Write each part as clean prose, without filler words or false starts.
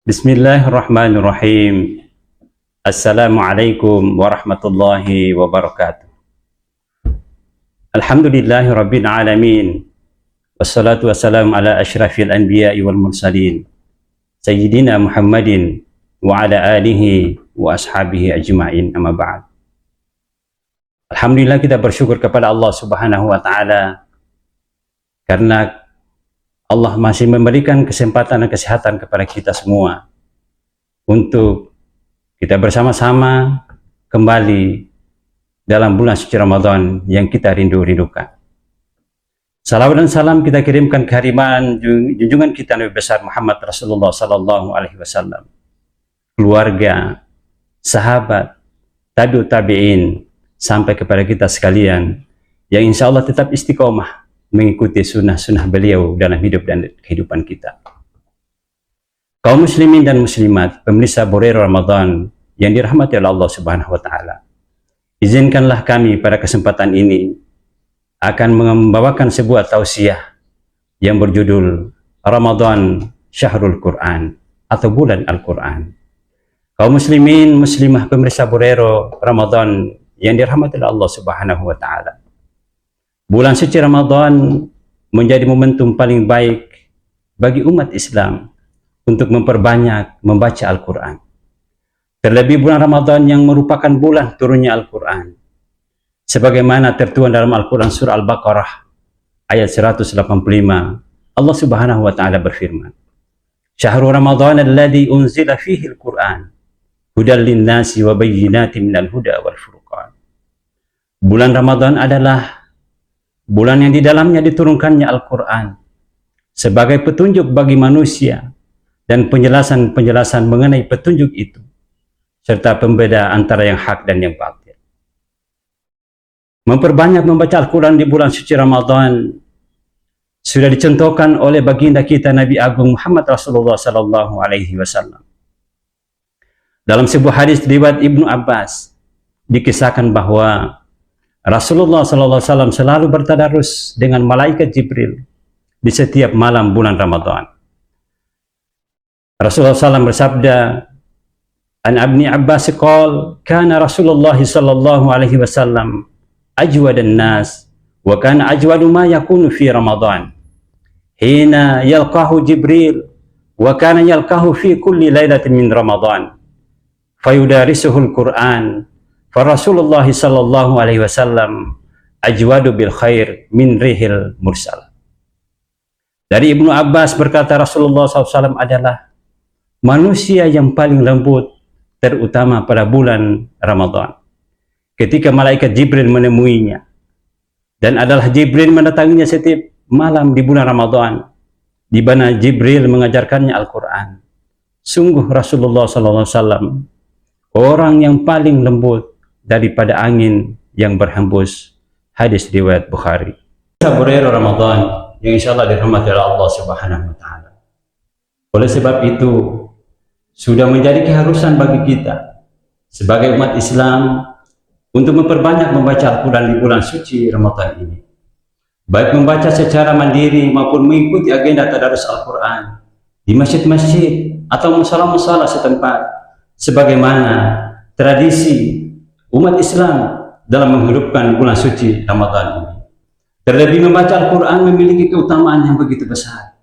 Bismillahirrahmanirrahim. Assalamualaikum warahmatullahi wabarakatuh. Alhamdulillahi rabbil alamin. Wassalatu wassalamu ala asyrafil anbiya'i wal mursalin. Sayyidina Muhammadin wa ala alihi wa ashabihi ajma'in, amma ba'd. Alhamdulillah, kita bersyukur kepada Allah Subhanahu wa ta'ala karena Allah masih memberikan kesempatan dan kesehatan kepada kita semua untuk kita bersama-sama kembali dalam bulan suci Ramadan yang kita rindu-rindukan. Salawat dan salam kita kirimkan kehadiran junjungan kita Nabi besar Muhammad Rasulullah sallallahu alaihi wasallam, keluarga, sahabat, tabi'ut tabi'in, sampai kepada kita sekalian yang insya Allah tetap istiqomah mengikuti sunnah-sunnah beliau dalam hidup dan kehidupan kita. Kaum muslimin dan muslimat, pemirsa Borero Ramadan yang dirahmati oleh Allah Subhanahu wa ta'ala, izinkanlah kami pada kesempatan ini akan membawakan sebuah tausiah yang berjudul Ramadan Syahrul Quran atau bulan Al-Quran. Kaum muslimin, muslimah, pemirsa Borero Ramadan yang dirahmati oleh Allah Subhanahu wa ta'ala, bulan suci Ramadan menjadi momentum paling baik bagi umat Islam untuk memperbanyak membaca Al-Quran. Terlebih bulan Ramadan yang merupakan bulan turunnya Al-Quran. Sebagaimana tertuang dalam Al-Quran surah Al-Baqarah ayat 185, Allah Subhanahu wa ta'ala berfirman, Syahrul Ramadan alladhi unzila fihi Al-Quran hudal linnasi wa bayyinatin minal huda wal furqan. Bulan Ramadan adalah bulan yang di dalamnya diturunkannya Al-Quran sebagai petunjuk bagi manusia dan penjelasan-penjelasan mengenai petunjuk itu, serta pembeda antara yang hak dan yang batil. Memperbanyak membaca Al-Quran di bulan suci Ramadan sudah dicontohkan oleh baginda kita Nabi Agung Muhammad Rasulullah sallallahu alaihi wasallam. Dalam sebuah hadis riwayat Ibnu Abbas dikisahkan bahwa Rasulullah SAW selalu bertadarus dengan malaikat Jibril di setiap malam bulan Ramadan. Rasulullah SAW bersabda, An Ibnu Abbas qala, kana Rasulullah sallallahu alaihi wasallam ajwadan nas wa kana ajwadu ma yakunu fi Ramadan. Hina yalqahu Jibril wa kana yalqahu fi kulli lailatin min Ramadan. Fayudarisuhu al-Quran. Rasulullah sallallahu alaihi wasallam ajwadu bil khair min rihil mursal. Dari Ibnu Abbas berkata, Rasulullah SAW adalah manusia yang paling lembut, terutama pada bulan Ramadan, ketika malaikat Jibril menemuinya, dan adalah Jibril mendatanginya setiap malam di bulan Ramadan, di mana Jibril mengajarkannya Al-Quran. Sungguh Rasulullah SAW orang yang paling lembut daripada angin yang berhembus. Hadis riwayat Bukhari. Borero Ramadan yang insya Allah dirahmati oleh Allah Subhanahu wa ta'ala. Oleh sebab itu sudah menjadi keharusan bagi kita sebagai umat Islam untuk memperbanyak membaca Al-Quran di bulan suci Ramadan ini, baik membaca secara mandiri maupun mengikuti agenda tadarus Al-Quran di masjid-masjid atau musala-musala setempat, sebagaimana tradisi umat Islam dalam menghidupkan bulan suci Ramadan ini. Terlebih membaca Al-Quran memiliki keutamaan yang begitu besar.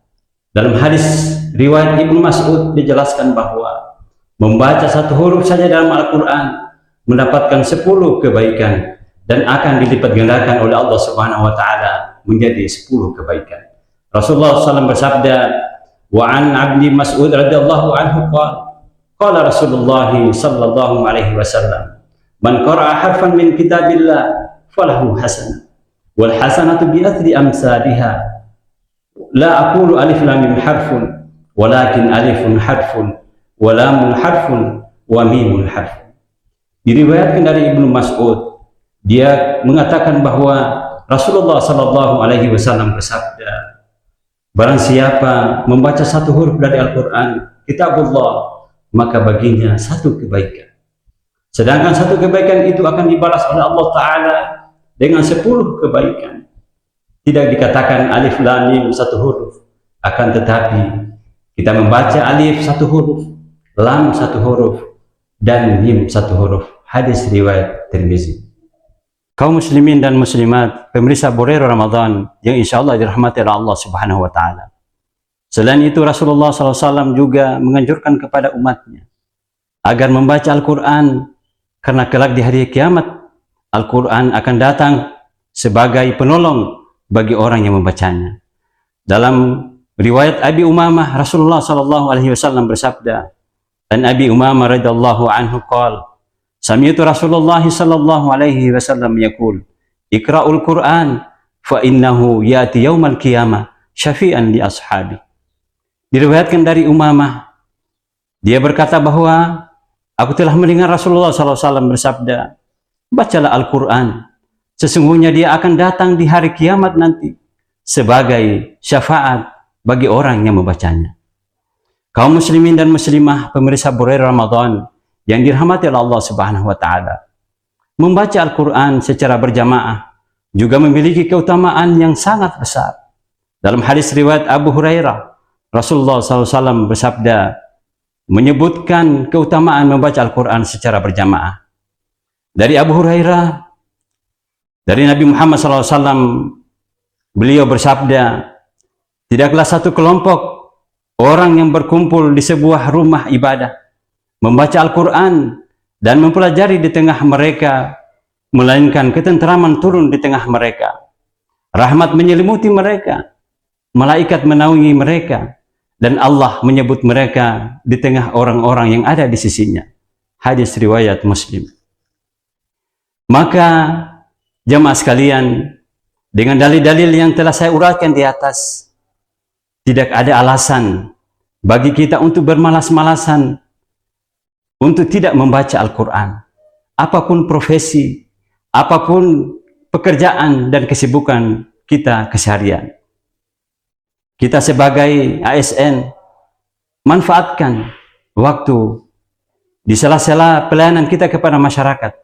Dalam hadis riwayat Ibnu Mas'ud dijelaskan bahwa membaca satu huruf saja dalam Al-Quran mendapatkan 10 kebaikan dan akan dilipat gandakan oleh Allah Subhanahu wa ta'ala menjadi 10 kebaikan. Rasulullah SAW bersabda, wa an Abdi Mas'ud radhiyallahu anhu qala Rasulullah sallallahu alaihi wasallam, man qara'a harfan min kitabillah falahu hasanah wal hasanatu bi athri amsalha la aqulu alif lam mim harfun walakin alifun harfun wa lamun harfun wa mimun harfun. Diriwayatkan dari Ibnu Mas'ud, dia mengatakan bahwa Rasulullah sallallahu alaihi wasallam bersabda, barang siapa membaca satu huruf dari Al-Quran, kitabullah, maka baginya satu kebaikan. Sedangkan satu kebaikan itu akan dibalas oleh Allah Ta'ala dengan 10 kebaikan. Tidak dikatakan alif lam mim satu huruf, akan tetapi Kita membaca alif satu huruf, lam satu huruf, dan mim satu huruf. Hadis riwayat Tirmizi. Kaum muslimin dan muslimat, pemirsa Borero Ramadan yang insya Allah dirahmati oleh Allah Subhanahu wa Ta'ala. Selain itu, Rasulullah SAW juga menganjurkan kepada umatnya agar membaca Al-Quran, karena kelak di hari kiamat Al-Quran akan datang sebagai penolong bagi orang yang membacanya. Dalam riwayat Abi Umamah, Rasulullah SAW bersabda, dan Abi Umamah radhiyallahu anhu qala, sami'tu Rasulullah sallallahu alaihi wasallam yaqul, iqra'ul Qur'an fa innahu ya'ti yaumal qiyamah syafi'an li ashabi. Diriwayatkan dari Umamah, dia berkata bahwa aku telah mendengar Rasulullah SAW bersabda, bacalah Al-Quran, sesungguhnya dia akan datang di hari kiamat nanti sebagai syafaat bagi orang yang membacanya. Kaum muslimin dan muslimah, pemirsa Borero Ramadan yang dirahmati oleh Allah Subhanahu wa Ta'ala, membaca Al-Quran secara berjamaah juga memiliki keutamaan yang sangat besar. Dalam hadis riwayat Abu Hurairah, Rasulullah SAW bersabda menyebutkan keutamaan membaca Al-Quran secara berjamaah. Dari Abu Hurairah, dari Nabi Muhammad SAW, beliau bersabda, tidaklah satu kelompok orang yang berkumpul di sebuah rumah ibadah membaca Al-Quran dan mempelajari di tengah mereka, melainkan ketentraman turun di tengah mereka, rahmat menyelimuti mereka, malaikat menaungi mereka, dan Allah menyebut mereka di tengah orang-orang yang ada di sisinya. Hadis riwayat Muslim. Maka jemaah sekalian, dengan dalil-dalil yang telah saya uraikan di atas, tidak ada alasan bagi kita untuk bermalas-malasan untuk tidak membaca Al-Quran. Apapun profesi, apapun pekerjaan dan kesibukan kita keseharian. Kita sebagai ASN manfaatkan waktu di sela-sela pelayanan kita kepada masyarakat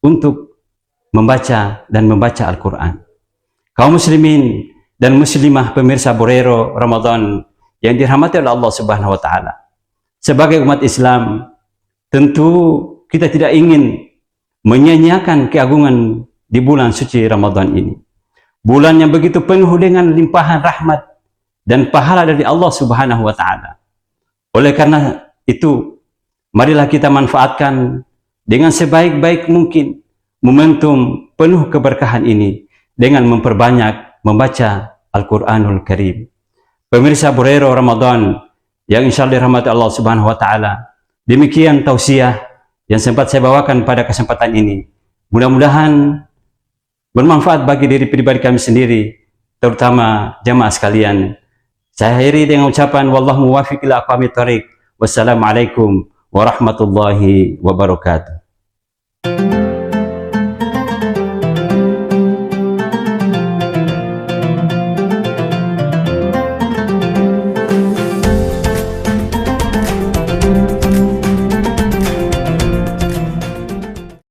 untuk membaca dan membaca Al-Quran. Kaum muslimin dan muslimah, pemirsa Borero Ramadan yang dirahmati oleh Allah Subhanahu wa Ta'ala, sebagai umat Islam, tentu kita tidak ingin menyia-nyiakan keagungan di bulan suci Ramadan ini. Bulan yang begitu penuh dengan limpahan rahmat dan pahala dari Allah Subhanahu wa Ta'ala. Oleh karena itu, marilah kita manfaatkan dengan sebaik-baik mungkin momentum penuh keberkahan ini dengan memperbanyak membaca Al-Quranul Karim. Pemirsa Borero Ramadan yang insya Allah dirahmati Allah Subhanahu wa Ta'ala, demikian tausiah yang sempat saya bawakan pada kesempatan ini. Mudah-mudahan bermanfaat bagi diri pribadi kami sendiri, terutama jamaah sekalian. Saya akhiri dengan ucapan wallahu muwaffiq ila aqwamit thoriq. Wassalamualaikum warahmatullahi wabarakatuh.